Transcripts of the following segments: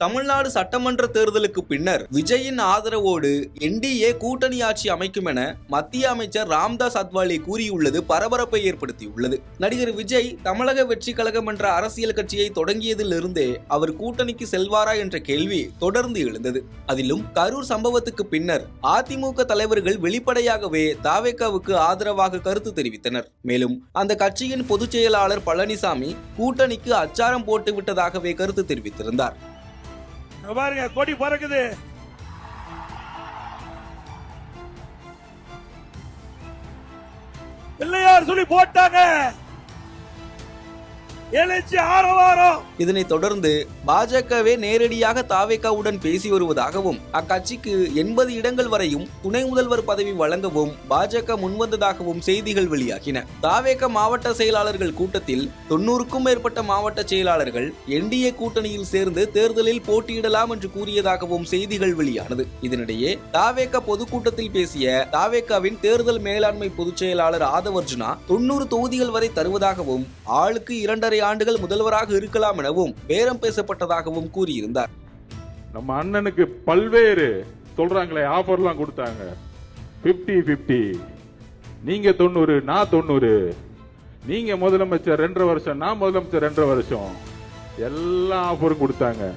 தமிழ்நாடு சட்டமன்ற தேர்தலுக்கு பின்னர் விஜயின் ஆதரவோடு என்டிஏ கூட்டணி ஆட்சி அமைக்கும் என மத்திய அமைச்சர் ராம்தாஸ் அத்வாலே கூறியுள்ளது பரபரப்பை ஏற்படுத்தியுள்ளது. நடிகர் விஜய் தமிழக வெற்றி கழகம் என்ற அரசியல் கட்சியை தொடங்கியதிலிருந்தே அவர் கூட்டணிக்கு செல்வாரா என்ற கேள்வி தொடர்ந்து எழுந்தது. அதிலும் கரூர் சம்பவத்துக்கு பின்னர் அதிமுக தலைவர்கள் வெளிப்படையாகவே தாவேகாவுக்கு ஆதரவாக கருத்து தெரிவித்தனர். மேலும் அந்த கட்சியின் பொதுச் செயலாளர் பழனிசாமி கூட்டணிக்கு அச்சாரம் போட்டு விட்டதாகவே கருத்து தெரிவித்திருந்தார். பாருங்க, கொடி பறக்குது. பிள்ளையார் சொல்லி போட்டாங்க. எழுச்சி ஆரவாரம். இதனை தொடர்ந்து பாஜகவே நேரடியாக தாவேகாவுடன் பேசி வருவதாகவும் அக்கட்சிக்கு 80 இடங்கள் வரையும் துணை முதல்வர் பதவி வழங்கவும் பாஜக முன்வந்ததாகவும் செய்திகள் வெளியாகின. தாவேகா மாவட்ட செயலாளர்கள் கூட்டத்தில் 90க்கும் மேற்பட்ட மாவட்ட செயலாளர்கள் என்டிஏ கூட்டணியில் சேர்ந்து தேர்தலில் போட்டியிடலாம் என்று கூறியதாகவும் செய்திகள் வெளியானது. இதனிடையே தாவேகா பொதுக்கூட்டத்தில் பேசிய தாவேகாவின் தேர்தல் மேலாண்மை பொதுச் செயலாளர் ஆதவர்ஜுனா 90 தொகுதிகள் வரை தருவதாகவும் ஆளுக்கு 2.5 ஆண்டுகள் முதல்வராக இருக்கலாம் எனவும் பேரம் பேசப்பட்டதாகவும் கூறியிருந்தார். நம்ம அண்ணனுக்கு பல்வேறு சொல்றாங்களே ஆஃபர்லாம் கொடுத்தாங்க. 50-50, நீங்க 90 நான் 90, நீங்க முதலமைச்சர் 2.5 வருஷம் நான் முதலமைச்சர் 2.5 வருஷம், எல்லா ஆஃபரும் கொடுத்தாங்க.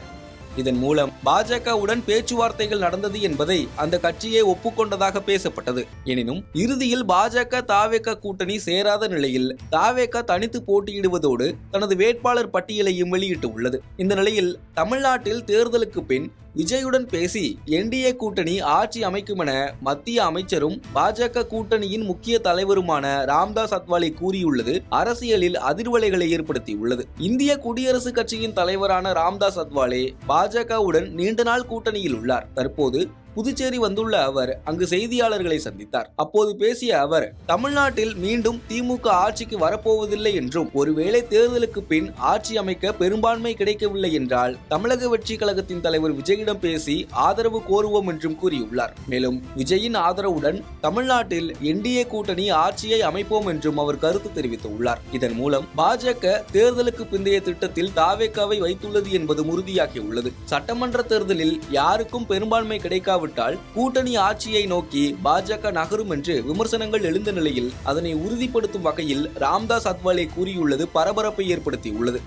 இதன் மூலம் பாஜகவுடன் பேச்சுவார்த்தைகள் நடந்தது என்பதை அந்த கட்சியே ஒப்புக்கொண்டதாக பேசப்பட்டது. எனினும் இறுதியில் பாஜக தாவேகா கூட்டணி சேராத நிலையில் தாவேகா தனித்து போட்டியிடுவதோடு தனது வேட்பாளர் பட்டியலையும் வெளியிட்டு உள்ளது. இந்த நிலையில் தமிழ்நாட்டில் தேர்தலுக்கு பின் விஜயுடன் பேசி என்டிஏ கூட்டணி ஆட்சி அமைக்கும் என மத்திய அமைச்சரும் பாஜக கூட்டணியின் முக்கிய தலைவருமான ராம்தாஸ் அத்வாலே கூறியுள்ளது அரசியலில் அதிர்வலைகளை ஏற்படுத்தியுள்ளது. இந்திய குடியரசுக் கட்சியின் தலைவரான ராம்தாஸ் அத்வாலே பாஜகவுடன் நீண்ட நாள் கூட்டணியில் உள்ளார். தற்போது புதுச்சேரி வந்துள்ள அவர் அங்கு செய்தியாளர்களை சந்தித்தார். அப்போது பேசிய அவர் தமிழ்நாட்டில் மீண்டும் திமுக ஆட்சிக்கு வரப்போவதில்லை என்றும் ஒருவேளை தேர்தலுக்கு பின் ஆட்சி அமைக்க பெரும்பான்மை கிடைக்கவில்லை என்றால் தமிழக வெற்றி கழகத்தின் தலைவர் விஜயிடம் பேசி ஆதரவு கோருவோம் என்றும் கூறியுள்ளார். மேலும் விஜயின் ஆதரவுடன் தமிழ்நாட்டில் என்டிஏ கூட்டணி ஆட்சியை அமைப்போம் என்றும் அவர் கருத்து தெரிவித்துள்ளார். இதன் மூலம் பாஜக தேர்தலுக்கு பிந்தைய திட்டத்தில் தாவேகாவை வைத்துள்ளது என்பது உறுதியாகியுள்ளது. சட்டமன்ற தேர்தலில் யாருக்கும் பெரும்பான்மை கிடைக்காவிட்டால் கூட்டணி ஆட்சியை நோக்கி பாஜக நகரும் என்று விமர்சனங்கள் எழுந்த நிலையில் அதனை உறுதிப்படுத்தும் வகையில் ராம்தாஸ் அத்வாலே கூறியுள்ளது பரபரப்பை ஏற்படுத்தியுள்ளது.